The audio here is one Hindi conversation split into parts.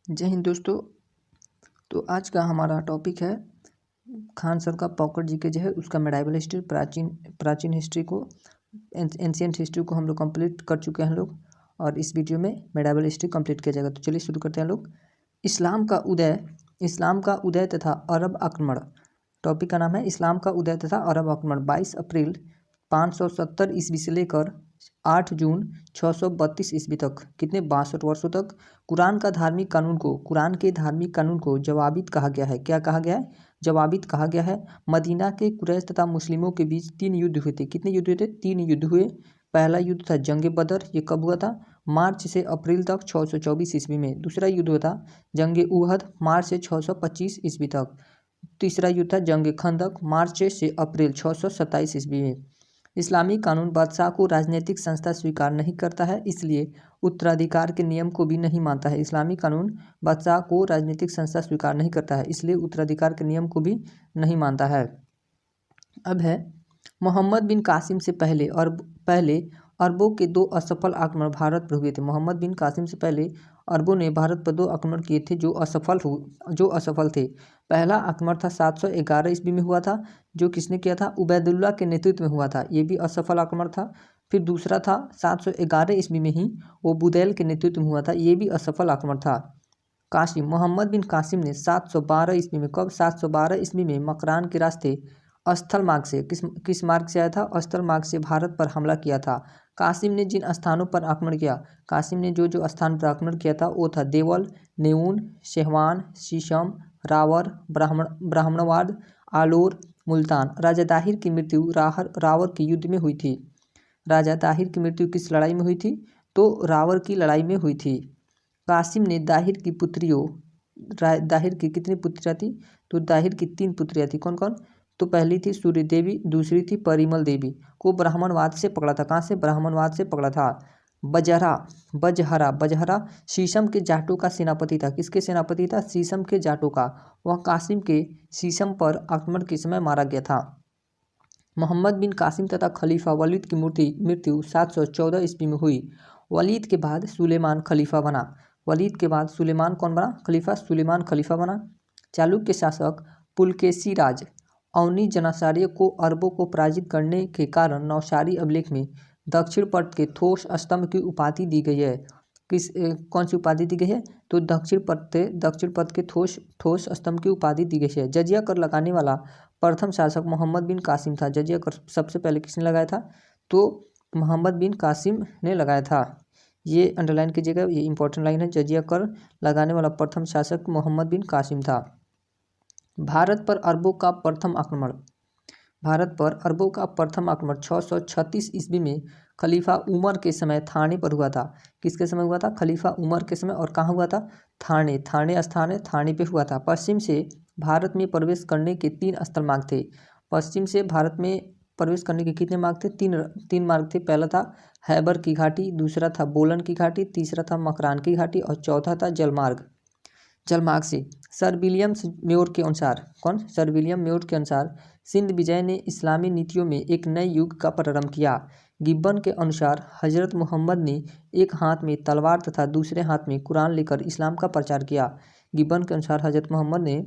जय हिंद दोस्तों। तो आज का हमारा टॉपिक है खान सर का पॉकेट जीके जो है उसका मेडाइवल हिस्ट्री, प्राचीन हिस्ट्री को, एंशियंट हिस्ट्री को हम लोग कंप्लीट कर चुके हैं लोग, और इस वीडियो में मेडाइवल हिस्ट्री कंप्लीट किया जाएगा। तो चलिए शुरू करते हैं लोग। इस्लाम का उदय तथा अरब आक्रमण। टॉपिक का नाम है इस्लाम का उदय तथा अरब आक्रमण। 22 अप्रैल 570 ईस्वी से लेकर 8 जून 632 ईस्वी तक, कितने 62 वर्षों तक कुरान के धार्मिक कानून को जवाबित कहा गया है। क्या कहा गया है? जवाबित कहा गया है। मदीना के कुरैश तथा मुस्लिमों के बीच 3 युद्ध हुए थे। कितने युद्ध हुए थे? 3 युद्ध हुए। पहला युद्ध था जंग बदर। ये कब हुआ था? मार्च से अप्रैल तक 624 ईस्वी में। दूसरा युद्ध हुआ था जंग उहद, मार्च से 625 ईस्वी तक। तीसरा युद्ध था जंग खंदक, मार्च से अप्रैल 627 ईस्वी में। इस्लामी कानून बादशाह को राजनीतिक संस्था स्वीकार नहीं करता है, इसलिए उत्तराधिकार के नियम को भी नहीं मानता है। इस्लामी कानून बादशाह को राजनीतिक संस्था स्वीकार नहीं करता है, इसलिए उत्तराधिकार के नियम को भी नहीं मानता है। अब है मोहम्मद बिन कासिम से पहले अरबों के 2 असफल आक्रमण भारत पर हुए थे। मोहम्मद बिन कासिम से पहले अरबों ने भारत पर 2 आक्रमण किए थे जो असफल थे। पहला आक्रमण था 711 ईस्वी में हुआ था, जो किसने किया था? उबैदुल्ला के नेतृत्व में हुआ था। ये भी असफल आक्रमण था। फिर दूसरा था 711 ईस्वी में ही, वो बुदैल के नेतृत्व में हुआ था। ये भी असफल आक्रमण था। मोहम्मद बिन कासिम ने 712 ईस्वी में, कब? 712 ईस्वी में मकरान के रास्ते स्थल मार्ग से, किस मार्ग से आया था? स्थल मार्ग से भारत पर हमला किया था। कासिम ने जिन स्थानों पर आक्रमण किया, कासिम ने जो स्थान पर आक्रमण किया था वो था देवल, नेऊन, शेहवान, शीशम, रावर, ब्राह्मणवाद, आलोर, मुल्तान। राजा दाहिर की मृत्यु रावर के युद्ध में हुई थी। राजा दाहिर की मृत्यु किस लड़ाई में हुई थी? तो रावर की लड़ाई में हुई थी। कासिम ने दाहिर की कितनी पुत्रियाँ थी? तो दाहिर की 3 पुत्रियाँ थी। कौन कौन? तो पहली थी सूर्य देवी, दूसरी थी परिमल देवी को ब्राह्मणवाद से पकड़ा था। कहाँ से? ब्राह्मणवाद से पकड़ा था। बजहरा शीशम के जाटों का सेनापति था। किसके सेनापति था? शीशम के जाटों का। वह कासिम के शीशम पर आक्रमण के समय मारा गया था। मोहम्मद बिन कासिम तथा खलीफा वलीद की मृत्यु 714 ईस्वी में हुई। वलीद के बाद सुलेमान खलीफा बना। वलीद के बाद सुलेमान कौन बना? खलीफा। सुलेमान खलीफा बना। चालुक्य शासक पुलकेशी राज अवनी जनाचार्य को अरबों को पराजित करने के कारण नौशारी अभिलेख में दक्षिण पथ के ठोस स्तंभ की उपाधि दी गई है। कौन सी उपाधि दी गई है? तो दक्षिण पथ के ठोस स्तंभ की उपाधि दी गई है। जजिया कर लगाने वाला प्रथम शासक मोहम्मद बिन कासिम था। जजिया कर सबसे पहले किसने लगाया था? तो मोहम्मद बिन कासिम ने लगाया था। ये अंडरलाइन कीजिएगा, ये इंपॉर्टेंट लाइन है। जजिया कर लगाने वाला प्रथम शासक मोहम्मद बिन कासिम था। भारत पर अरबों का प्रथम आक्रमण। 636 ईस्वी में खलीफा उमर के समय थाने पर हुआ था। किसके समय हुआ था? खलीफा उमर के समय। और कहाँ हुआ था? थाने स्थान है, थाने पे हुआ था। पश्चिम से भारत में प्रवेश करने के 3 स्थल मार्ग थे। पश्चिम से भारत में प्रवेश करने के कितने मार्ग थे? तीन मार्ग थे। पहला था हैबर की घाटी, दूसरा था बोलन की घाटी, तीसरा था मकरान की घाटी और चौथा था जलमार्ग से। सर विलियम म्योर के अनुसार, कौन? सर विलियम म्योर के अनुसार सिंध विजय ने इस्लामी नीतियों में एक नए युग का प्रारंभ किया। गिब्बन के अनुसार हजरत मोहम्मद ने एक हाथ में तलवार तथा दूसरे हाथ में कुरान लेकर इस्लाम का प्रचार किया। गिब्बन के अनुसार हजरत मोहम्मद ने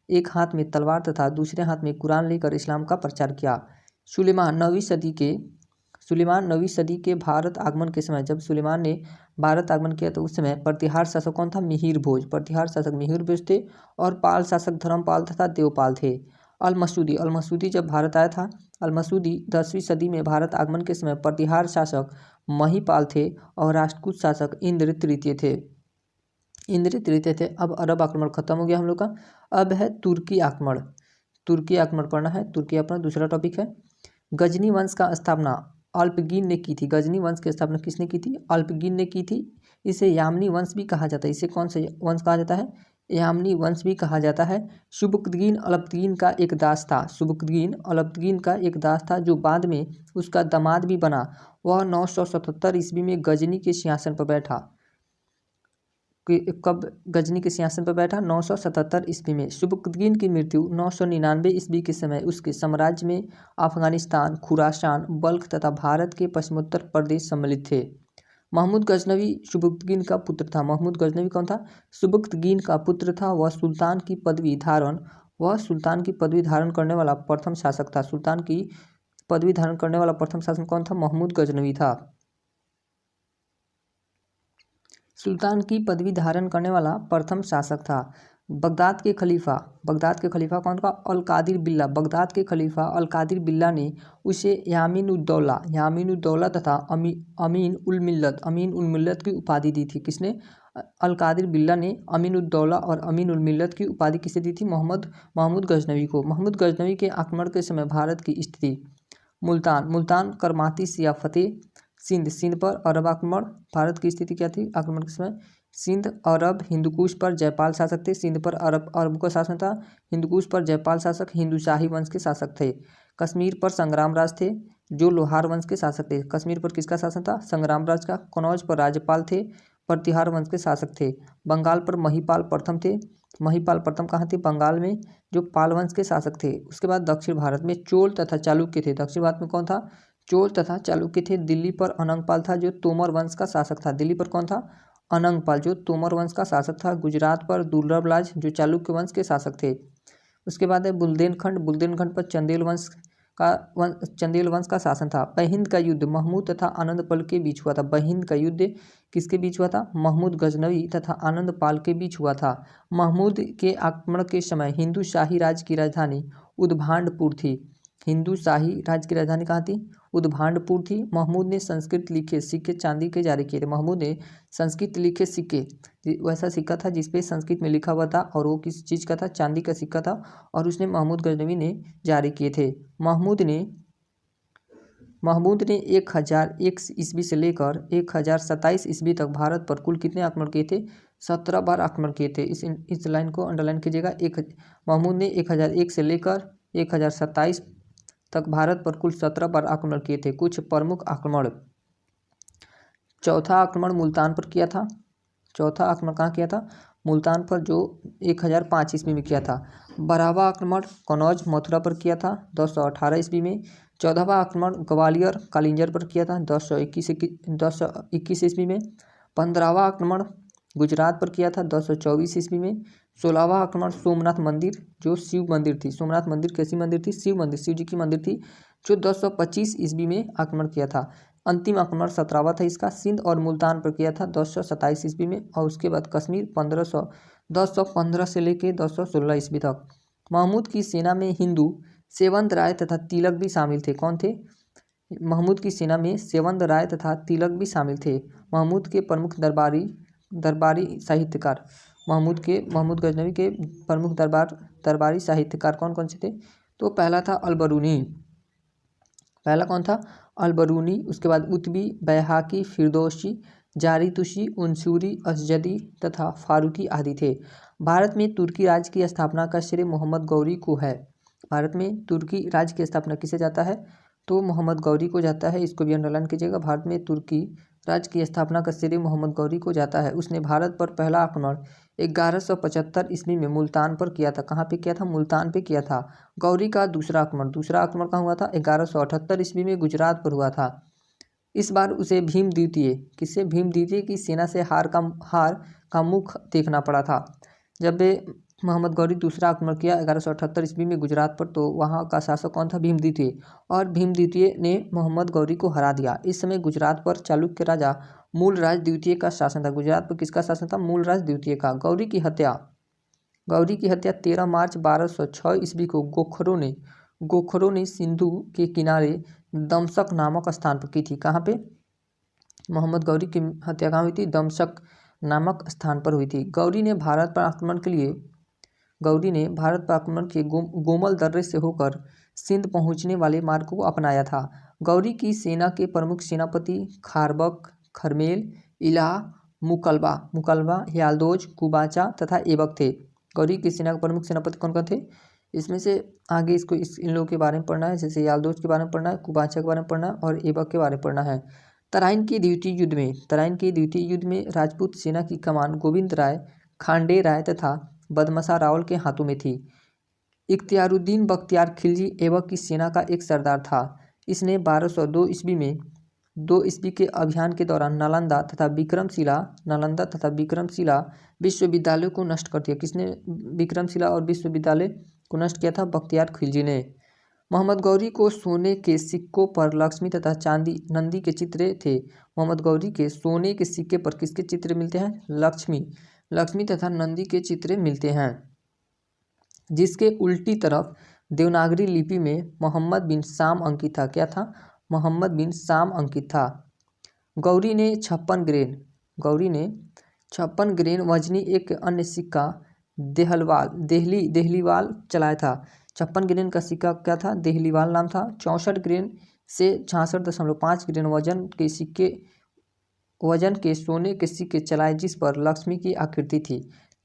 एक हाथ में तलवार तथा दूसरे हाथ में कुरान लेकर इस्लाम का प्रचार किया। सुलेमान 9वीं सदी के भारत आगमन के समय, जब सुलेमान ने भारत आगमन किया तो उस समय प्रतिहार शासक कौन था? मिहिर भोज। प्रतिहार शासक मिहिर भोज थे और पाल शासक धर्मपाल तथा देवपाल थे। अल मसूदी जब भारत आया था, अल मसूदी 10वीं सदी में भारत आगमन के समय प्रतिहार शासक महिपाल थे और राष्ट्रकूट शासक इंद्र तृतीय थे। अब अरब आक्रमण खत्म हो गया हम लोग का। अब है तुर्की आक्रमण पढ़ना है। तुर्की आक्रमण दूसरा टॉपिक है। गजनी वंश का स्थापना अल्पगीन ने की थी। गजनी वंश की स्थापना किसने की थी? अल्पगीन ने की थी। इसे यामनी वंश भी कहा जाता है। इसे कौन सा वंश कहा जाता है? यामनी वंश भी कहा जाता है। सुबुक्तगीन अल्पतगीन का एक दास था जो बाद में उसका दामाद भी बना। वह 977 ईस्वी में गजनी के सिंहासन पर बैठा। कब गजनी के सिंहासन पर बैठा? 977 ईस्वी में। सुबुक्तगीन की मृत्यु 999 ईस्वी के समय उसके साम्राज्य में अफगानिस्तान, खुरासान, बल्ख तथा भारत के पश्चिमोत्तर प्रदेश सम्मिलित थे। महमूद गजनवी सुबुक्तगीन का पुत्र था। महमूद गजनवी कौन था? सुबुक्तगीन का पुत्र था। वह सुल्तान की पदवी धारण करने वाला प्रथम शासक था। सुल्तान की पदवी धारण करने वाला प्रथम शासक कौन था? महमूद गजनवी था। सुल्तान की पदवी धारण करने वाला प्रथम शासक था। बगदाद के खलीफा कौन था? अल कादिर बिल्ला। बगदाद के खलीफा अल कादिर बिल्ला ने उसे यामीन-उद-दौला तथा अमीन उल मिल्लत की उपाधि दी थी। किसने? अल कादिर बिल्ला ने अमीन-उद-दौला और अमीन उल मिल्लत की उपाधि किसे दी थी? महमूद गजनवी को। महमूद गजनवी के आक्रमण के समय भारत की स्थिति। मुल्तान करमातिस या फतेह, सिंध पर अरब आक्रमण। भारत की स्थिति क्या थी आक्रमण के समय? सिंध, अरब, हिंदुकुश पर जयपाल शासक थे। सिंध पर अरब का शासन था। हिंदुकुश पर जयपाल शासक हिंदू शाही वंश के शासक थे। कश्मीर पर संग्राम राज थे, जो लोहार वंश के शासक थे। कश्मीर पर किसका शासन था? संग्राम राज का। कनौज पर राज्यपाल थे, प्रतिहार वंश के शासक थे। बंगाल पर महिपाल प्रथम थे। महिपाल प्रथम कहाँ थे? बंगाल में, जो पाल वंश के शासक थे। उसके बाद दक्षिण भारत में चोल तथा चालुक्य थे। दक्षिण भारत में कौन था? चोल तथा चालुक्य थे। दिल्ली पर अनंगपाल था, जो तोमर वंश का शासक था। दिल्ली पर कौन था? अनंगपाल, जो तोमर वंश का शासक था। गुजरात पर दुर्लभराज, जो चालुक्य वंश के शासक थे। उसके बाद है बुंदेलखंड पर चंदेल वंश का शासन था। बहिंद का युद्ध महमूद तथा आनंदपाल के बीच हुआ था। बहिंद का युद्ध किसके बीच हुआ था? महमूद गजनवी तथा आनंदपाल के बीच हुआ था। महमूद के आक्रमण के समय हिंदू शाही राज्य की राजधानी उद्भांडपुर थी। हिंदू शाही राज्य की राजधानी कहाँ थी? उद्भांडपुर थी। महमूद ने संस्कृत लिखे सिक्के चांदी के जारी किए थे। महमूद ने संस्कृत लिखे सिक्के, वैसा सिक्का था जिसपे संस्कृत में लिखा हुआ था, और वो किस चीज़ का था? चांदी का सिक्का था, और उसने महमूद गजनवी ने जारी किए थे। महमूद ने 1001 ईस्वी से लेकर 1027 ईस्वी तक भारत पर कुल कितने आक्रमण किए थे? 17 बार आक्रमण किए थे। इस लाइन को अंडरलाइन कीजिएगा। महमूद ने 1001 से लेकर 1027 तक भारत पर कुल 17 बार आक्रमण किए थे। कुछ प्रमुख आक्रमण। चौथा आक्रमण मुल्तान पर किया था। चौथा आक्रमण कहाँ किया था? मुल्तान पर, जो 1005 ईस्वी में किया था। 12वां आक्रमण कनौज मथुरा पर किया था 1018 ईस्वी में। 14वां आक्रमण ग्वालियर कालिंजर पर किया था 1021 ईस्वी में। 15वां आक्रमण गुजरात पर किया था 1024 ईस्वी में। 16वां आक्रमण सोमनाथ मंदिर, जो शिव मंदिर थी। सोमनाथ मंदिर कैसी मंदिर थी? शिव मंदिर, शिव जी की मंदिर थी, जो 1025 ईस्वी में आक्रमण किया था। अंतिम आक्रमण 17वां था इसका, सिंध और मुल्तान पर किया था 1027 ईस्वी में। और उसके बाद कश्मीर 1015 से लेकर 1016 ईस्वी तक। महमूद की सेना में हिंदू सेवंत राय तथा तिलक भी शामिल थे। कौन थे? महमूद की सेना में सेवंत राय तथा तिलक भी शामिल थे। महमूद के प्रमुख दरबारी साहित्यकार, महमूद गजनवी के प्रमुख दरबारी साहित्यकार कौन कौन से थे? तो पहला था अलबरूनी। पहला कौन था? अलबरूनी। उसके बाद उतबी, बैहाकी, फिरदौसी, जारीतुशी, उनसूरी, असजदी तथा फारूकी आदि थे। भारत में तुर्की राज्य की स्थापना का श्रेय मोहम्मद गौरी को है। भारत में तुर्की राज्य की स्थापना किसे जाता है? तो मोहम्मद गौरी को जाता है। इसको भी अंडरलाइन कीजिएगा। भारत में तुर्की राज्य की स्थापना का श्रेय मोहम्मद गौरी को जाता है। उसने भारत पर पहला आक्रमण 1175 ईस्वी में मुल्तान पर किया था। कहाँ पे किया था? मुल्तान पे किया था। गौरी का दूसरा आक्रमण कहाँ हुआ था? 1178 ईस्वी में गुजरात पर हुआ था। इस बार उसे भीम द्वितीय की सेना से हार का मुख देखना पड़ा था। जब मोहम्मद गौरी दूसरा आक्रमण किया 1178 ईस्वी में गुजरात पर, तो वहाँ का शासक कौन था? भीम द्वितीय। और भीम द्वितीय ने मोहम्मद गौरी को हरा दिया। इस समय गुजरात पर चालुक्य राजा मूलराज द्वितीय का शासन था। गुजरात पर किसका शासन था? मूलराज द्वितीय का। गौरी की हत्या 13 मार्च 1206 ईस्वी को गोखरों ने सिंधु के किनारे दमशक नामक स्थान पर की थी। कहाँ पे? मोहम्मद गौरी की हत्या कहाँ हुई थी? दमशक नामक स्थान पर हुई थी। गौरी ने भारत पर आक्रमण के गोमल दर्रे से होकर सिंध पहुंचने वाले मार्ग को अपनाया था। गौरी की सेना के प्रमुख सेनापति खारबक, खरमेल, इलाह, मुकलबा, याल्दोज, कुबाचा तथा ऐबक थे। गौरी की सेना के प्रमुख सेनापति कौन कौन थे? इसमें से आगे इन लोगों के बारे में पढ़ना है। जैसे याल्दोज के बारे में पढ़ना है, कुबाचा के बारे में पढ़ना है, और ऐबक के बारे में पढ़ना है। तराइन के द्वितीय युद्ध में राजपूत सेना की कमान गोविंद राय, खांडे राय तथा बदमसा रावल के हाथों में थी। इख्तियारुद्दीन बख्तियार खिलजी ऐबक की सेना का एक सरदार था। इसने 1202 ईस्वी में 2 ईस्वी के अभियान के दौरान नालंदा तथा विक्रमशिला विश्वविद्यालयों को नष्ट कर दिया। किसने विक्रमशिला और विश्वविद्यालय को नष्ट किया था? बख्तियार खिलजी ने। मोहम्मद गौरी को सोने के सिक्कों पर लक्ष्मी तथा चांदी नंदी के चित्र थे। मोहम्मद गौरी के सोने के सिक्के पर किसके चित्र मिलते हैं? लक्ष्मी तथा नंदी के चित्र मिलते हैं। जिसके उल्टी तरफ देवनागरी लिपि में मोहम्मद बिन शाम अंकित था। क्या था? मोहम्मद बिन शाम अंकित था। गौरी ने 56 ग्रेन वजनी एक अन्य सिक्का देहलीवाल चलाया था। 56 ग्रेन का सिक्का क्या था? देहलीवाल नाम था। 64 ग्रेन से 66.5 ग्रेन वजन के सोने के सिक्के चलाए जिस पर लक्ष्मी की आकृति थी।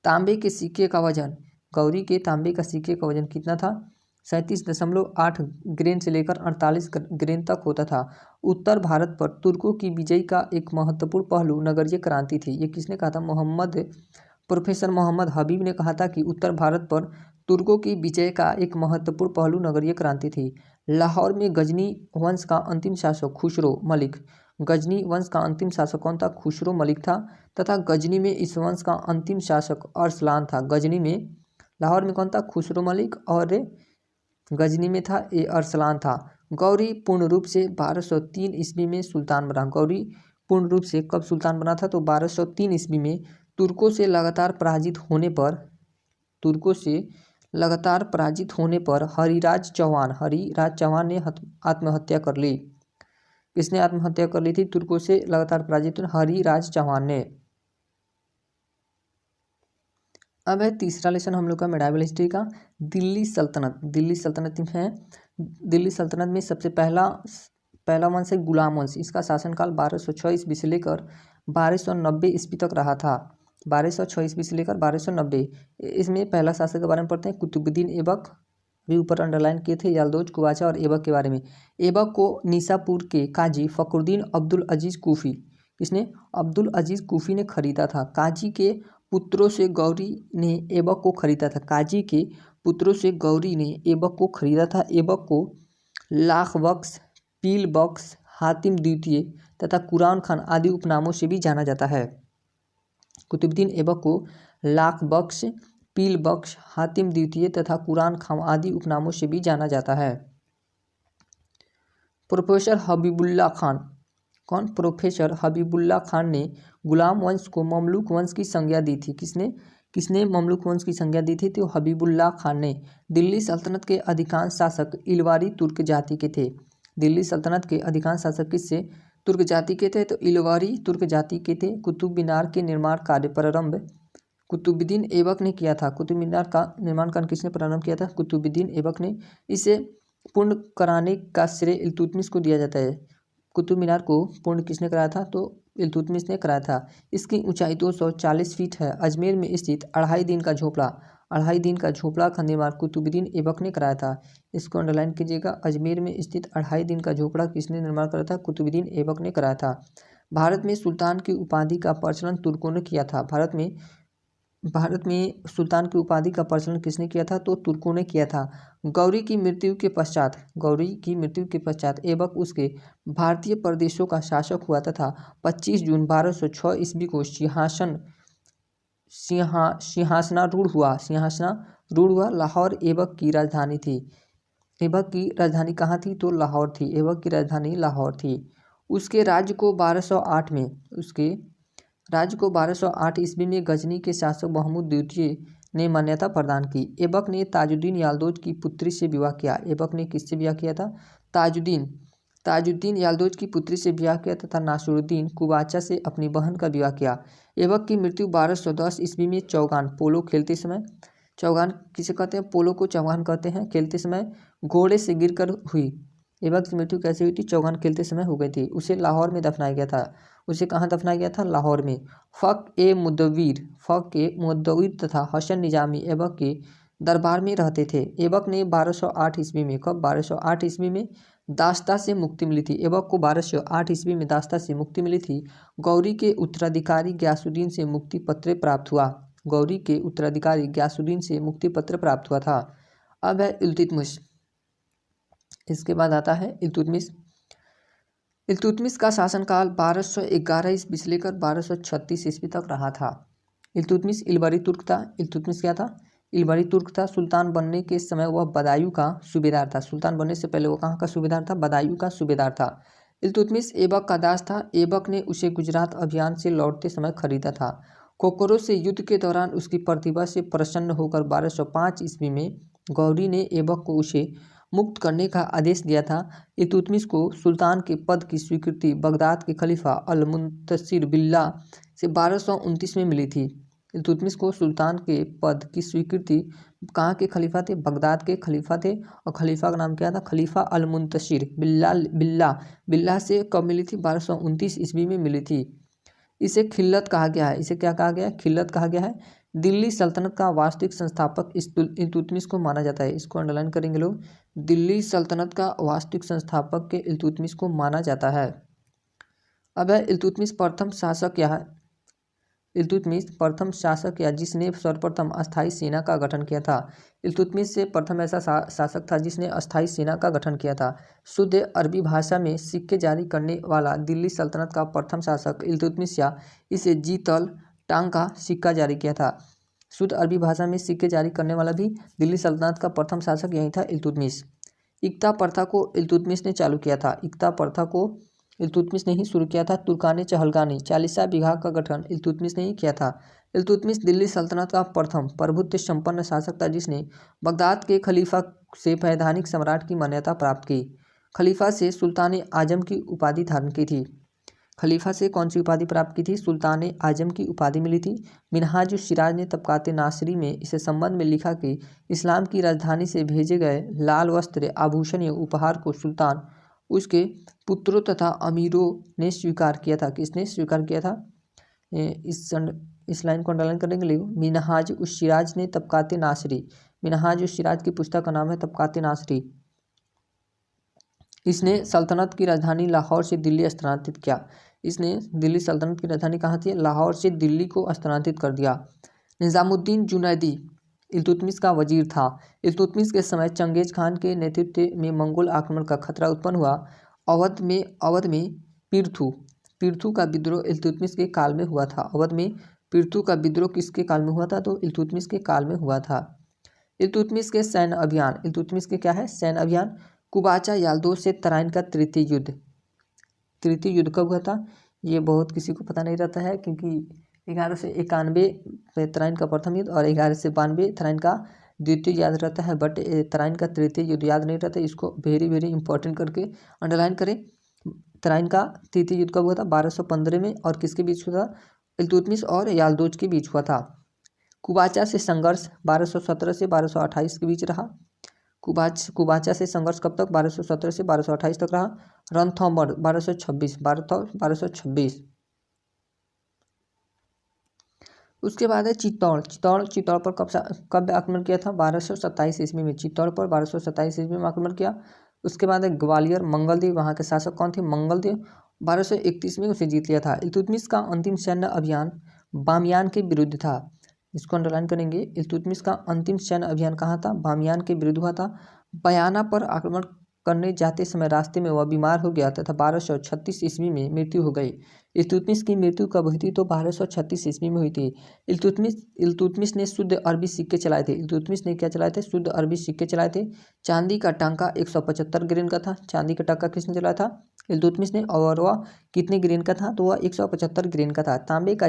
तांबे के सिक्के का वजन, गौरी के तांबे का सिक्के का वजन कितना था? 37.8 ग्रेन से लेकर 48 ग्रेन तक होता था। उत्तर भारत पर तुर्कों की विजय का एक महत्वपूर्ण पहलू नगरीय क्रांति थी। ये किसने कहा था? प्रोफेसर मोहम्मद हबीब ने कहा था कि उत्तर भारत पर तुर्कों की विजय का एक महत्वपूर्ण पहलू नगरीय क्रांति थी। लाहौर में गजनी वंश का अंतिम शासक खुसरो मलिक, गजनी वंश का अंतिम शासक कौन था? खुसरो मलिक था। तथा गजनी में इस वंश का अंतिम शासक अरसलान था। लाहौर में कौन था? खुसरो मलिक, और गजनी में था ये अरसलान था। गौरी पूर्ण रूप से 1203 ईस्वी में सुल्तान बना। गौरी पूर्ण रूप से कब सुल्तान बना था? तो 1203 ईस्वी में तुर्कों से लगातार पराजित होने पर हरिराज चौहान ने आत्महत्या कर ली। किसने आत्महत्या कर ली थी? तुर्कों से लगातार पराजित हरिराज चौहान ने। अब है तीसरा लेसन हम लोग का मेडाइवल हिस्ट्री का, दिल्ली सल्तनत। दिल्ली सल्तनत में सबसे पहला वंश है गुलाम वंश। इसका शासनकाल 1206 ईस्वी से लेकर 1290 ईस्वी तक रहा था। 1206 ईस्वी से लेकर 1290। इसमें पहला शासक के बारे में पढ़ते हैं, कुतुबुद्दीन ऐबक। भी ऊपर अंडरलाइन किए थे, याल्दोज, कुवाचा और ऐबक के बारे में। ऐबक को निसापुर के काजी फखरुद्दीन अब्दुल अजीज कूफी, किसने? अब्दुल अजीज कूफी ने खरीदा था। काजी के पुत्रों से गौरी ने ऐबक को खरीदा था। ऐबक को लाख बख्श, पील बख्श, हातिम द्वितीय तथा कुरान खान आदि उपनामों से भी जाना जाता है। कुतुबुद्दीन ऐबक को लाख बख्श, पील बख्श, हातिम द्वितीय तथा कुरान खान आदि उपनामों से भी जाना जाता है। प्रोफेसर हबीबुल्लाह खान, कौन? प्रोफेसर हबीबुल्लाह खान ने गुलाम वंश को ममलूक वंश की संज्ञा दी थी। किसने ममलूक वंश की संज्ञा दी थी? तो हबीबुल्लाह खान ने। दिल्ली सल्तनत के अधिकांश शासक इलवारी तुर्क जाति के थे। दिल्ली सल्तनत के अधिकांश शासक किससे? तुर्क जाति के थे, तो इलवारी तुर्क जाति के थे। कुतुब मीनार के निर्माण कार्य प्रारंभ कुतुबुद्दीन ऐबक ने किया था। कुतुब मीनार का निर्माण कार्य किसने प्रारंभ किया था? कुतुबुद्दीन ऐबक ने। इसे पूर्ण कराने का श्रेय इल्तुतमिश को दिया जाता है। कुतुब मीनार को पूर्ण किसने कराया था? तो इल्तुतमिश ने कराया था। इसकी ऊंचाई 240 फीट है। अजमेर में स्थित 2.5 दिन का झोपड़ा का निर्माण कुतुबुद्दीन ऐबक ने कराया था। इसको अंडरलाइन कीजिएगा। अजमेर में स्थित 2.5 दिन का झोपड़ा किसने निर्माण कराया था? कुतुबुद्दीन ऐबक ने कराया था। भारत में सुल्तान की उपाधि का प्रचलन तुर्कों ने किया था। भारत में सुल्तान की उपाधि का प्रचलन किसने किया था? तो तुर्कों ने किया था। गौरी की मृत्यु के पश्चात ऐबक उसके भारतीय प्रदेशों का शासक हुआ तथा 25 जून 1206 ईस्वी को सिंहासनारूढ़ हुआ। लाहौर ऐबक की राजधानी थी। ऐबक की राजधानी कहाँ थी? तो लाहौर थी। ऐबक की राजधानी लाहौर थी। उसके राज्य को 1208 ईस्वी में गजनी के शासक महमूद द्वितीय ने मान्यता प्रदान की। ऐबक ने ताजुद्दीन याल्दोज की पुत्री से विवाह किया। ऐबक ने किससे विवाह किया था? ताजुद्दीन याल्दोज की पुत्री से विवाह किया तथा नासिरुद्दीन कुवाचा से अपनी बहन का विवाह किया। ऐबक की मृत्यु 1210 ईस्वी में चौगान पोलो खेलते समय, चौगान किसे कहते हैं? पोलो को चौगान कहते हैं। खेलते समय घोड़े से गिरकर हुई। ऐबक की मृत्यु कैसे हुई थी? चौगान खेलते समय हो गई थी। उसे लाहौर में दफनाया गया था। उसे कहाँ दफनाया गया था? लाहौर में। फ़ख-ए-मुदव्विर तथा हसन निजामी ऐबक के दरबार में रहते थे। ऐबक ने 1208 ईस्वी में, कब? 1208 ईस्वी में दास्ता से मुक्ति मिली थी। ऐबक को 1208 ईस्वी में दास्ता से मुक्ति मिली थी। गौरी के उत्तराधिकारी ग्यासुद्दीन से मुक्ति पत्र प्राप्त हुआ था। अब है इल्तुतमिश। इसके बाद आता है इल्तुतमिश। इल्तुतमिश का शासनकाल 1211 ईस्वी से लेकर 1236 ईस्वी तक रहा था। इल्तुतमिश इल्बरी तुर्क था। इल्तुतमिश क्या था? इल्बरी तुर्क था। सुल्तान बनने के समय वह बदायूं का सूबेदार था। सुल्तान बनने से पहले वो कहाँ का सूबेदार था? बदायूं का सूबेदार था। इल्तुतमिश ऐबक का दास था। ऐबक ने उसे गुजरात अभियान से लौटते समय खरीदा था। कोकरों से युद्ध के दौरान उसकी प्रतिभा से प्रसन्न होकर 1205 ईस्वी में गौरी ने ऐबक को उसे मुक्त करने का आदेश दिया था। इल्तुतमिश को सुल्तान के पद की स्वीकृति बगदाद के खलीफा अल मुंतशिर बिल्ला से 1229 में मिली थी। इल्तुतमिश को सुल्तान के पद की स्वीकृति कहाँ के खलीफा थे? बगदाद के खलीफा थे। और खलीफा का नाम क्या था? खलीफा अल मुंतशिर बिल्ला से कब मिली थी? 1229 ईस्वी में मिली थी। इसे खिल्लत कहा गया है। इसे क्या कहा गया है? खिल्लत कहा गया है। दिल्ली सल्तनत का वास्तविक संस्थापक इल्तुतमिश को माना जाता है। इसको अंडरलाइन करेंगे लोग। दिल्ली सल्तनत का वास्तविक संस्थापक के इल्तुतमिश को माना जाता है। अब है इल्तुतमिश प्रथम शासक क्या है? इल्तुतमिश प्रथम शासक या जिसने सर्वप्रथम अस्थायी सेना का गठन किया था। इल्तुतमिश से प्रथम ऐसा शासक था जिसने अस्थायी सेना का गठन किया था। शुद्ध अरबी भाषा में सिक्के जारी करने वाला दिल्ली सल्तनत का प्रथम शासक इल्तुतमिश या इसे जीतल टांग का सिक्का जारी किया था। शुद्ध अरबी भाषा में सिक्के जारी करने वाला भी दिल्ली सल्तनत का प्रथम शासक यही था, इल्तुतमिश। इक्ता प्रथा को इल्तुतमिश ने चालू किया था। इक्ता प्रथा को इल्तुतमिश ने ही शुरू किया था। तुर्कानी चहलगानी 40 विभाग का गठन इल्तुतमिश ने ही किया था। इल्तुतमिश दिल्ली सल्तनत का प्रथम प्रभुत्व संपन्न शासक था जिसने बगदाद के खलीफा से वैधानिक सम्राट की मान्यता प्राप्त की। खलीफा से सुल्तान आजम की उपाधि धारण की थी। खलीफा से कौन सी उपाधि प्राप्त की थी? सुल्तान आजम की उपाधि मिली थी। मिनहाज सिराज ने तबकात नासरी में इसे संबंध में लिखा कि इस्लाम की राजधानी से भेजे गए लाल वस्त्र आभूषण या उपहार को सुल्तान उसके पुत्रों तथा अमीरों ने स्वीकार किया था। किसने स्वीकार किया था? इस लाइन को अंडरलाइन करेंगे लिखो। मिनहाज उस सिराज ने तबकात नासरी। मिनहाज उस सिराज की पुस्तक का नाम है तबकात नासरी। इसने सल्तनत की राजधानी लाहौर से दिल्ली स्थानांतरित किया। इसने दिल्ली सल्तनत की राजधानी कहाँ थी? लाहौर से दिल्ली को स्थानांतरित कर दिया। निज़ामुद्दीन जुनैदी इल्तुतमिश का वजीर था। इल्तुतमिश के समय चंगेज खान के नेतृत्व में मंगोल आक्रमण का खतरा उत्पन्न हुआ। अवध में पीरथू का विद्रोह इल्तुतमिश के काल में हुआ था। अवध में पीरथू का विद्रोह किसके काल में हुआ था? तो इल्तुतमिश के काल में हुआ था। इल्तुतमिश के सैन्य अभियान। इल्तुतमिश के क्या है? सैन्य अभियान। कुबाचा याल्दो से तराइन का तृतीय युद्ध कब हुआ था? ये बहुत किसी को पता नहीं रहता है क्योंकि 1191 पे तराइन का प्रथम युद्ध और 1192 तराइन का द्वितीय याद रहता है, बट तराइन का तृतीय युद्ध याद नहीं रहता। इसको वेरी वेरी इंपॉर्टेंट करके अंडरलाइन करें। तराइन का तृतीय युद्ध कब हुआ था? 1215 में। और किसके बीच हुआ था? इल्तुतमिश और याल्दोज के बीच हुआ था। कुबाचा से संघर्ष 1217 से 1228 के बीच रहा। कुबाचा से संघर्ष कब तक? 1217 से 1228 तक रहा। रणथंभौर 1226। उसके बाद है चित्तौड़ पर कब आक्रमण किया था? 1227 ईस्वी में। चित्तौड़ पर 1227 ईस्वी में आक्रमण किया। उसके बाद है ग्वालियर, मंगलदेव। वहाँ के शासक कौन थे? मंगलदेव। 1231 में उसे जीत लिया था। इल्तुतमिश का अंतिम सैन्य अभियान बामियान के विरुद्ध था। इसको अंडरलाइन करेंगे। इल्तुतमिश का अंतिम सैन्य अभियान कहाँ था? बामियान के विरुद्ध हुआ था। बयाना पर आक्रमण करने जाते समय रास्ते में वह बीमार हो गया तथा 1236 ईस्वी में मृत्यु हो गई। इल्तुतमिश की मृत्यु कब हुई थी? तो 1236 ईस्वी में हुई थी। इल्तुतमिश ने शुद्ध अरबी सिक्के चलाए थे। इल्तुतमिश ने क्या चलाए थे? शुद्ध अरबी सिक्के चलाए थे। चांदी का टांका 175 ग्रेन का था। चांदी का टांका किसने चलाया था? इल्तुतमिश ने। और वह कितने ग्रेन का था? तो वह 175 ग्रेन का था। तांबे का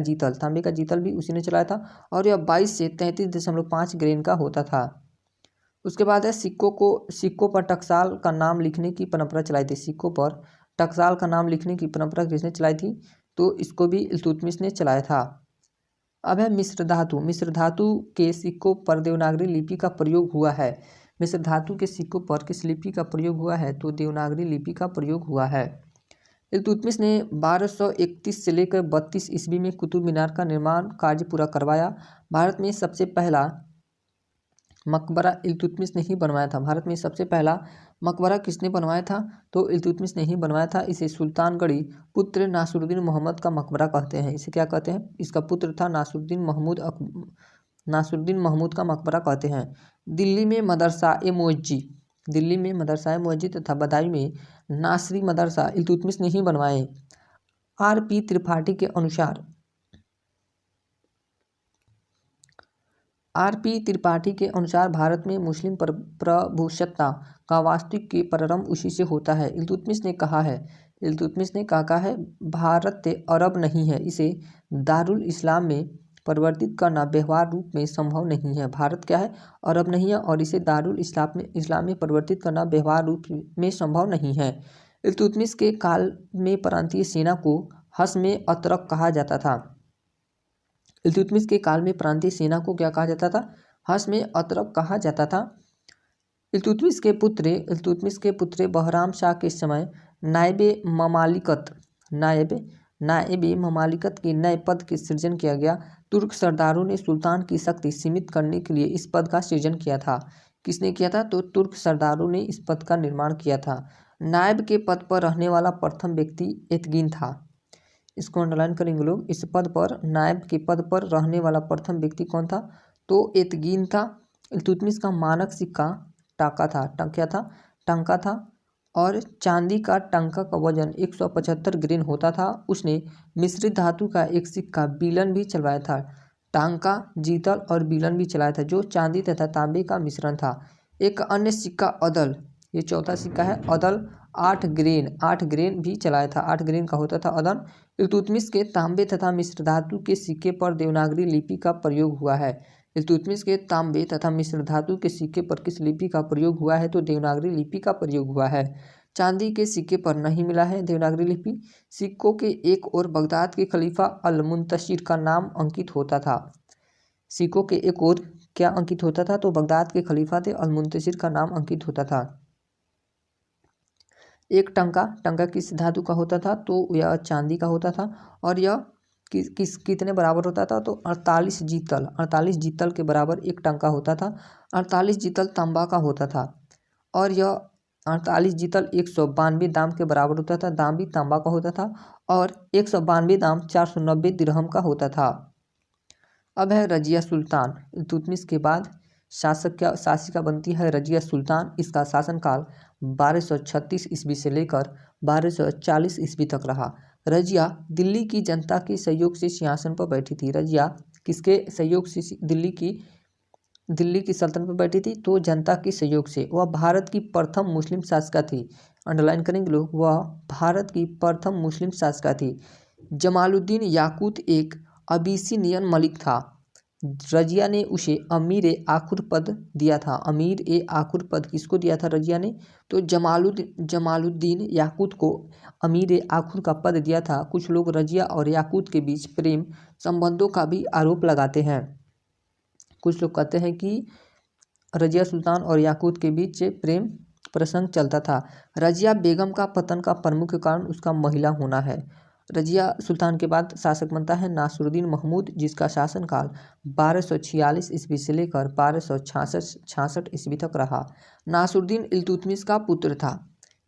जीतल भी उसी ने चलाया था और यह 22 से 33.5 ग्रेन का होता था। उसके बाद है सिक्कों पर टकसाल का नाम लिखने की परंपरा चलाई थी। सिक्कों पर टकसाल का नाम लिखने की परंपरा किसने चलाई थी? तो इसको भी इल्तुतमिश ने चलाया था। अब है मिस्र धातु के सिक्कों पर देवनागरी लिपि का प्रयोग हुआ है। मिस्र धातु के सिक्कों पर किस लिपि का प्रयोग हुआ है? तो देवनागरी लिपि का प्रयोग हुआ है। इल्तुतमिश ने 1231 से लेकर 32 ईस्वी में कुतुब मीनार का निर्माण कार्य पूरा करवाया। भारत में सबसे पहला मकबरा इल्तुतमिश ने ही बनवाया था। भारत में सबसे पहला मकबरा किसने बनवाया था? तो इल्तुतमिश ने ही बनवाया था। इसे सुल्तानगढ़ी पुत्र नासुरुद्दीन मोहम्मद का मकबरा कहते हैं। इसे क्या कहते हैं? इसका पुत्र था नासुरुद्दीन महमूद का मकबरा कहते हैं। दिल्ली में मदरसा ए मोइज्जी दिल्ली में मदरसा मस्जिद तथा बदायूं में नासरी मदरसा इल्तुतमिश ने ही बनवाए। आर.पी. त्रिपाठी के अनुसार भारत में मुस्लिम प्रभुसत्ता का वास्तविक के प्रारंभ उसी से होता है। इल्तुतमिश ने कहा है भारत अरब नहीं है, इसे दारुल इस्लाम में परिवर्तित करना व्यवहार रूप में संभव नहीं है। भारत क्या है? अरब नहीं है और इसे दारुल इस्लाम में परिवर्तित करना व्यवहार रूप में संभव नहीं है। इल्तुतमिश के काल में प्रांतीय सेना को हस्म अतरक कहा जाता था। इल्तुतमिश के काल में प्रांतीय सेना को क्या कहा जाता था? हस्म अतरक कहा जाता था। इल्तुतमिश के पुत्र बहराम शाह के समय नायब ममालिकत के नए पद के सृजन किया गया। तुर्क सरदारों ने सुल्तान की शक्ति सीमित करने के लिए इस पद का सृजन किया था। किसने किया था? तो तुर्क सरदारों ने इस पद का निर्माण किया था। नायब के पद पर रहने वाला प्रथम व्यक्ति एतगिन था। इसको अंडरलाइन करेंगे लोग। इस पद पर नायब के पद पर रहने वाला प्रथम व्यक्ति कौन था? तो एतगिन था। इल्तुतमिश का मानक सिक्का टाका था। क्या था? टंका था। और चांदी का टंका का वजन 175 ग्रेन होता था। उसने मिश्रित धातु का एक सिक्का बीलन भी चलवाया था। टांका, जीतल और बीलन भी चलाया था, जो चांदी तथा तांबे का मिश्रण था। एक अन्य सिक्का अदल, ये चौथा सिक्का है अदल, 8 ग्रेन भी चलाया था। 8 ग्रेन का होता था अदल। इल्तुतमिश के तांबे तथा मिश्र धातु के सिक्के पर देवनागरी लिपि का प्रयोग हुआ है। इल्तुतमिश के तांबे तथा मिश्र धातु के सिक्के पर किस लिपि का प्रयोग हुआ है? तो देवनागरी लिपि का प्रयोग हुआ है। चांदी के सिक्के पर नहीं मिला है देवनागरी लिपि। सिक्कों के एक ओर बगदाद के खलीफा अल मुंतशिर का नाम अंकित होता था। सिक्कों के एक ओर क्या अंकित होता था? तो बगदाद के खलीफा थे अल मुंतशिर का नाम अंकित होता था। एक टंका किस धातु का होता था? तो यह चांदी का होता था। और यह कितने बराबर होता था? तो 48 जीतल के बराबर एक टंका होता था। 48 जीतल तांबा का होता था। और यह 48 जीतल 192 दाम के बराबर होता था। दाम भी तांबा का होता था। और 192 दाम 490 दिरहम का होता था। अब है रजिया सुल्तान। इल्तुतमिश के बाद शासिका बनती है रजिया सुल्तान। इसका शासनकाल 1236 ईस्वी से लेकर 1240 ईस्वी तक रहा। रजिया दिल्ली की जनता के सहयोग से सिंहासन पर बैठी थी। रजिया किसके सहयोग से दिल्ली की सल्तनत पर बैठी थी? तो जनता के सहयोग से। वह भारत की प्रथम मुस्लिम शासिका थी। अंडरलाइन करेंगे लोग, वह भारत की प्रथम मुस्लिम शासिका थी। जमालुद्दीन याकूत एक अबिसिनियन मलिक था। रजिया ने उसे अमीर ए आखुर पद दिया था। अमीर ए आखुर पद किसको दिया था रजिया ने? तो जमालुद्दीन याकूत को अमीर ए आखुर का पद दिया था। कुछ लोग रजिया और याकूत के बीच प्रेम संबंधों का भी आरोप लगाते हैं। कुछ लोग कहते हैं कि रजिया सुल्तान और याकूत के बीच प्रेम प्रसंग चलता था। रजिया बेगम का पतन का प्रमुख कारण उसका महिला होना है। रजिया सुल्तान के बाद शासक बनता है नासरुद्दीन महमूद, जिसका शासनकाल 1246 ईस्वी से लेकर 1266 ईस्वी तक रहा। नासरुद्दीन इल्तुतमिश का पुत्र था।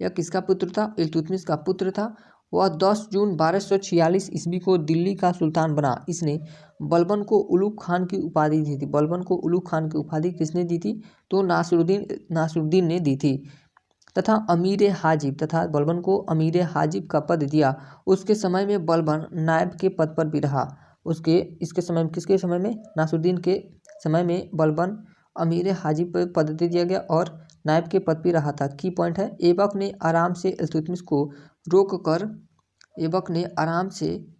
यह किसका पुत्र था? इल्तुतमिश का पुत्र था। वह 10 जून 1246 ईस्वी को दिल्ली का सुल्तान बना। इसने बलबन को उलुग खान की उपाधि दी थी। बलबन को उलुग खान की उपाधि किसने दी थी? तो नासरुद्दीन ने दी थी। तथा अमीर हाजिब तथा बलबन को अमीर हाजिब का पद दिया। उसके समय में बलबन नायब के पद पर भी रहा। किसके समय में? नासरुद्दीन के समय में बलबन अमीर हाजिब पर पद दे दिया गया और नायब के पद पर रहा था। की पॉइंट है, ऐबक ने आराम से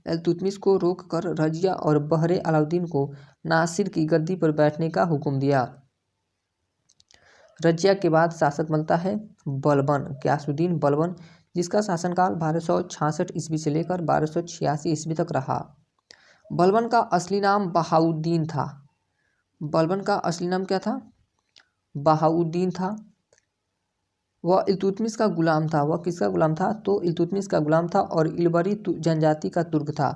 इल्तुतमिश को रोककर रजिया और बहरे अलाउद्दीन को नासिर की गद्दी पर बैठने का हुक्म दिया। रजिया के बाद शासक बनता है बलबन, गियासुद्दीन बलबन, जिसका शासनकाल 1266 ईस्वी से लेकर 1286 ईस्वी तक रहा। बलबन का असली नाम बहाउद्दीन था। बलबन का असली नाम क्या था? बहाउद्दीन था। वह इल्तुतमिश का गुलाम था। वह किसका गुलाम था? तो इल्तुतमिश का गुलाम था और इलबरी जनजाति का तुर्क था।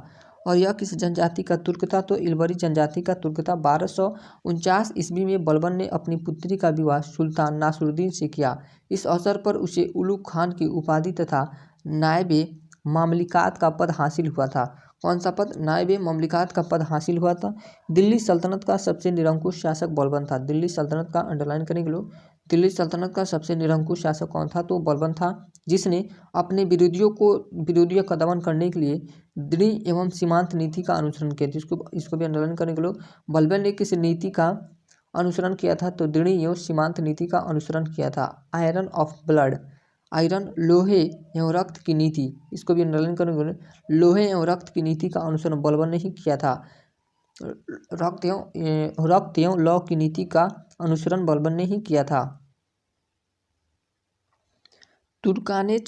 और यह किस जनजाति का तुर्क था? तो इलबरी जनजाति का तुर्क था। 1249 ईस्वी में बलबन ने अपनी पुत्री का विवाह सुल्तान नासरुद्दीन से किया। इस अवसर पर उसे उलुग खान की उपाधि तथा नायबे मामलिकात का पद हासिल हुआ था। कौन सा पद? नायबे मामलिकात का पद हासिल हुआ था। दिल्ली सल्तनत का सबसे निरंकुश शासक बलबन था। दिल्ली सल्तनत का अंडरलाइन करेंगे लोग, दिल्ली सल्तनत का सबसे निरंकुश शासक कौन था? तो बलबन था, जिसने अपने विरोधियों का दमन करने के लिए दृढ़ एवं सीमांत नीति का अनुसरण किया। इसको भी अंडरलाइन करने के लोग, बलबन ने किस नीति का अनुसरण किया था? तो दृढ़ एवं सीमांत नीति का अनुसरण किया था। आयरन ऑफ ब्लड, आयरन लोहे एवं रक्त की नीति, इसको भी अंडरलाइन करने के लिए, लोहे एवं रक्त की नीति का अनुसरण बलबन ने ही किया था। रक्त एवं लौ की नीति का अनुसरण बलबन ने ही किया था। तुर्काने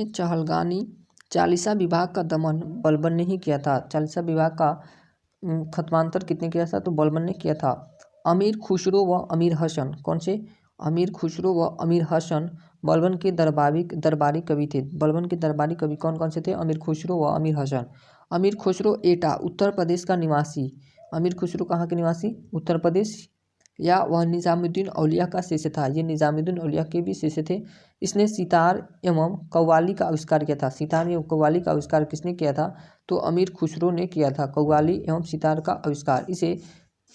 चहलगानी चालीसा विभाग का दमन बलबन ने ही किया था। चालीसा विभाग का खत्मांतर कितने किया था? तो बलबन ने किया था। अमीर खुसरो व अमीर हसन, कौन से? अमीर खुसरो व अमीर हसन बलबन के दरबारी कवि थे। बलबन के दरबारी कवि कौन कौन से थे? अमीर खुसरो व अमीर हसन। अमीर खुसरो एटा उत्तर प्रदेश का निवासी, अमीर खुसरो कहाँ के निवासी? उत्तर प्रदेश। या वह निज़ामुद्दीन औलिया का शिष्य था, ये निज़ामुद्दीन औलिया के भी शिष्य थे। इसने सितार एवं कव्वाली का आविष्कार किया था। सितार एवं कव्वाली का आविष्कार किसने किया था? तो अमीर खुसरो ने किया था कव्वाली एवं सितार का आविष्कार। इसे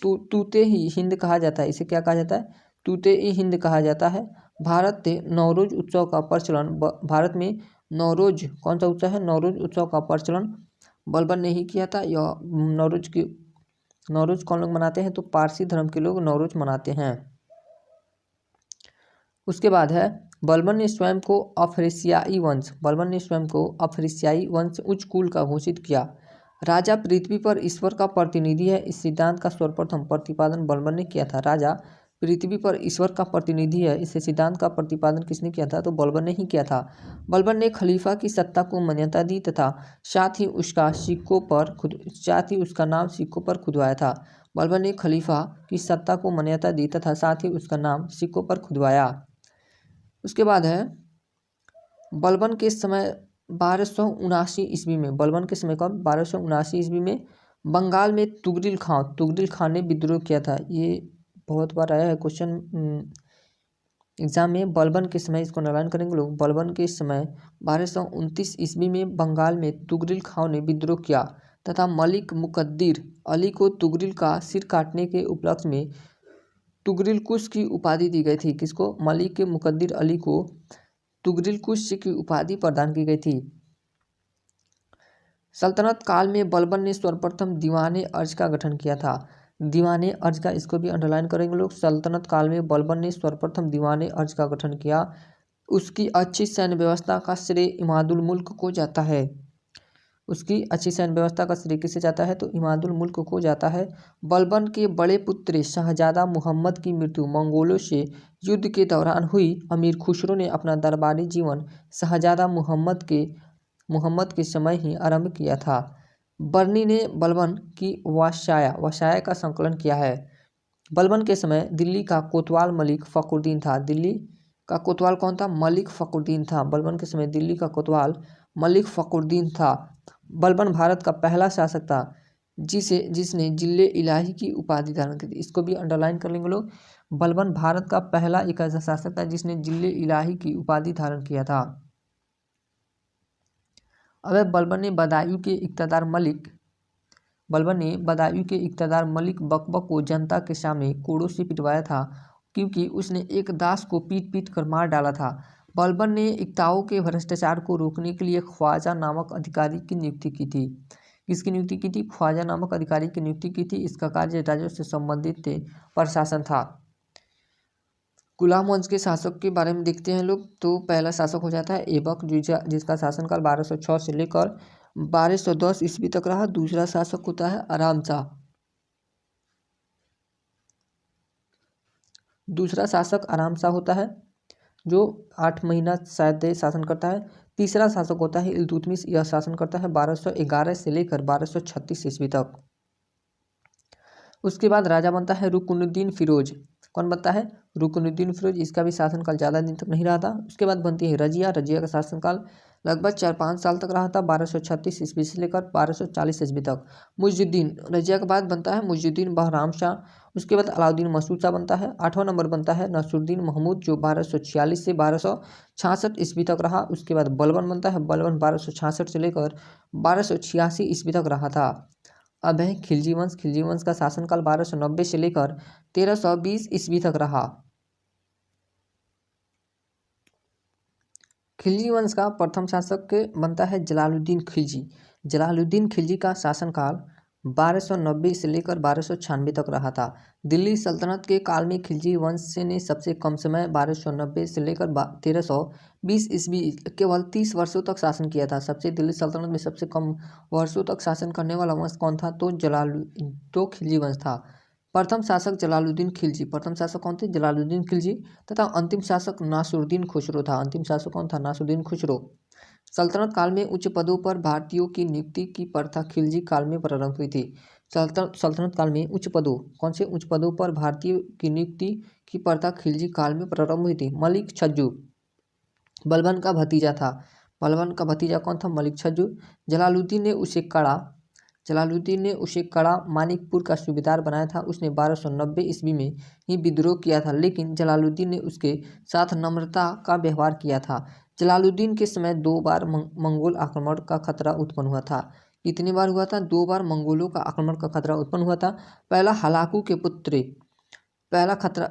तूते ही हिंद कहा जाता है। इसे क्या कहा जाता है? तूते ही हिंद कहा जाता है। भारत नवरोज उत्सव का प्रचलन, भारत में नवरोज कौन सा उत्सव है? नवरोज उत्सव का प्रचलन बलबन ने ही किया था। यह नवरोज कौन लोग मनाते हैं? तो पारसी धर्म के लोग नवरोज मनाते हैं। उसके बाद है बलबन ने स्वयं को अफ्रीसियाई वंश उच्च कुल का घोषित किया। राजा पृथ्वी पर ईश्वर का प्रतिनिधि है, इस सिद्धांत का सर्वप्रथम प्रतिपादन बलबन ने किया था। राजा पृथ्वी पर ईश्वर का प्रतिनिधि है, इस सिद्धांत का प्रतिपादन किसने किया था? तो बलबन ने ही किया था। बलबन ने खलीफा की सत्ता को मान्यता दी तथा साथ ही उसका नाम सिक्कों पर खुदवाया था। बलबन ने खलीफा की सत्ता को मान्यता दी तथा साथ ही उसका नाम सिक्कों पर खुदवाया। उसके बाद है बलबन के समय 1279 ईस्वी में, बलबन के समय कब? 1279 ईस्वी में बंगाल में तुगरिल खान ने विद्रोह किया था। ये बहुत बार आया है क्वेश्चन एग्जाम में। बलबन के समय, इसको अंडरलाइन करेंगे लोग, बलबन के समय 1229 ईस्वी में बंगाल में तुगरिल खान ने विद्रोह किया तथा मलिक मुकद्दिर अली को तुगरिल का सिर काटने के उपलक्ष्य में तुगरिल कुश की उपाधि दी गई थी। किसको? मलिक मुकद्दिर अली को तुगरिल कुश की उपाधि प्रदान की गई थी। सल्तनत काल में बलबन ने सर्वप्रथम दीवाने अर्ज का गठन किया था। दीवाने अर्ज का, इसको भी अंडरलाइन करेंगे लोग। सल्तनत काल में बलबन ने सर्वप्रथम दीवाने अर्ज का गठन किया। उसकी अच्छी सैन्य व्यवस्था का श्रेय इमादुल मुल्क को जाता है। उसकी अच्छी सैन्य व्यवस्था का श्रेय किसे जाता है? तो इमादुल मुल्क को जाता है। बलबन के बड़े पुत्र शाहजादा मुहम्मद की मृत्यु मंगोलों से युद्ध के दौरान हुई। अमीर खुसरो ने अपना दरबारी जीवन शाहजादा मुहम्मद के समय ही आरंभ किया था। बर्नी ने बलबन की वाशाया का संकलन किया है। बलबन के समय दिल्ली का कोतवाल मलिक फखरुद्दीन था। दिल्ली का कोतवाल कौन था? मलिक फखरुद्दीन था। बलबन के समय दिल्ली का कोतवाल मलिक फखरुद्दीन था। बलबन भारत का पहला शासक था जिसने जिले इलाही की उपाधि धारण की थी। इसको भी अंडरलाइन कर लेंगे लोग। बलबन भारत का पहला एक ऐसा शासक था जिसने जिले इलाही की उपाधि धारण किया था। अब बलबन ने बदायूं के इक़्तिदार मलिक बकबक को जनता के सामने कोड़ों से पिटवाया था, क्योंकि उसने एक दास को पीट कर मार डाला था। बलबन ने इक्ताओं के भ्रष्टाचार को रोकने के लिए ख्वाजा नामक अधिकारी की नियुक्ति की थी। किसकी नियुक्ति की थी? ख्वाजा नामक अधिकारी की नियुक्ति की थी। इसका कार्य राजस्व से संबंधित प्रशासन था। गुलाम वंश के शासक के बारे में देखते हैं लोग। तो पहला शासक हो जाता है ऐबक, जिसका शासनकाल 1206 से लेकर 1210 ईस्वी तक रहा। दूसरा शासक होता है आराम शाह। दूसरा शासक आराम शाह होता है, जो 8 महीना शायद शासन करता है। तीसरा शासक होता है इल्तुतमिश, यह शासन करता है 1211 से लेकर 1236 ईस्वी तक। उसके बाद राजा बनता है रुकनुद्दीन फिरोज। कौन बनता है? रुकनुद्दीन फिरोज। इसका भी शासनकाल ज़्यादा दिन तक नहीं रहा था। उसके बाद बनती है रजिया का शासनकाल लगभग 4-5 साल तक रहा था, 1236 ईस्वी से लेकर 1240 ईस्वी तक। मुइजुद्दीन, रजिया के बाद बनता है मुइजुद्दीन बहराम शाह। उसके बाद अलाउद्दीन मसूद शाह बनता है। 8वां नंबर बनता है नसरुद्दीन महमूद, जो 1246 से 1266 ईस्वी तक रहा। उसके बाद बलबन बनता है। बलबन 1266 से लेकर 1286 ईस्वी तक रहा था। अब है खिलजी वंश। खिलजी वंश का शासनकाल 1290 से लेकर 1320 ईस्वी तक रहा। खिलजी वंश का प्रथम शासक बनता है जलालुद्दीन खिलजी। जलालुद्दीन खिलजी का शासनकाल 1290 से लेकर 1296 तक रहा था। दिल्ली सल्तनत के काल में खिलजी वंश ने सबसे कम समय 1290 से लेकर 1320 ईस्वी केवल 30 वर्षों तक शासन किया था। दिल्ली सल्तनत में सबसे कम वर्षों तक शासन करने वाला वंश कौन था? तो खिलजी वंश था। प्रथम शासक जलालुद्दीन खिलजी। प्रथम शासक कौन थे? जलालुद्दीन खिलजी। तथा अंतिम शासक नासिरुद्दीन खुसरो था। अंतिम शासक कौन था? नासिरुद्दीन खुसरो। सल्तनत काल में उच्च पदों पर भारतीयों की नियुक्ति की प्रथा खिलजी काल में प्रारंभ हुई थी। सल्तनत काल में उच्च पदों, कौन से उच्च पदों पर भारतीयों की नियुक्ति की प्रथा खिलजी काल में प्रारंभ हुई थी? मलिक छज्जू बलबन का भतीजा था। बलबन का भतीजा कौन था? मलिक छज्जू। जलालुद्दीन ने उसे कड़ा मानिकपुर का सूबेदार बनाया था। उसने 1290 ईस्वी में ही विद्रोह किया था, लेकिन जलालुद्दीन ने उसके साथ नम्रता का व्यवहार किया था। जलालुद्दीन के समय 2 बार मंगोल आक्रमण का खतरा उत्पन्न हुआ था। कितनी बार हुआ था? 2 बार मंगोलों का आक्रमण का खतरा उत्पन्न हुआ था। पहला खतरा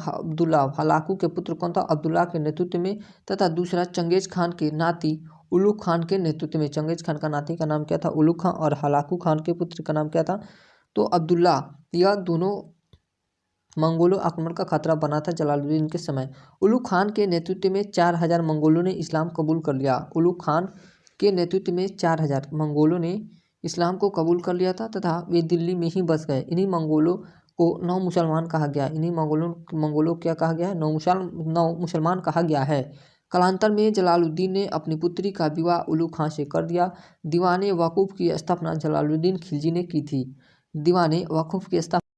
अब्दुल्ला, हलाकू के पुत्र कौन था? अब्दुल्ला के नेतृत्व में, तथा दूसरा चंगेज खान के नाती उलुग खान के नेतृत्व में। चंगेज खान का नाती का नाम क्या था? उलुग खान। और हलाकू खान के पुत्र का नाम क्या था? तो अब्दुल्ला। यह दोनों मंगोलों आक्रमण का खतरा बना था जलालुद्दीन के समय। उलुग खान के नेतृत्व में 4000 मंगोलों ने इस्लाम कबूल कर लिया। उलुग खान के नेतृत्व में 4000 मंगोलों ने इस्लाम को कबूल कर लिया था, तथा वे दिल्ली में ही बस गए। इन्हीं मंगोलों को नौ मुसलमान कहा गया। इन्हीं मंगोलों क्या कहा गया है? नौ मुसलमान कहा गया है। कालांतर में जलालुद्दीन ने अपनी पुत्री का विवाह उलुग खान से कर दिया। दीवाने वकूफ़ की स्थापना जलालुद्दीन खिलजी ने की थी। दीवाने वकूफ़ की स्थापना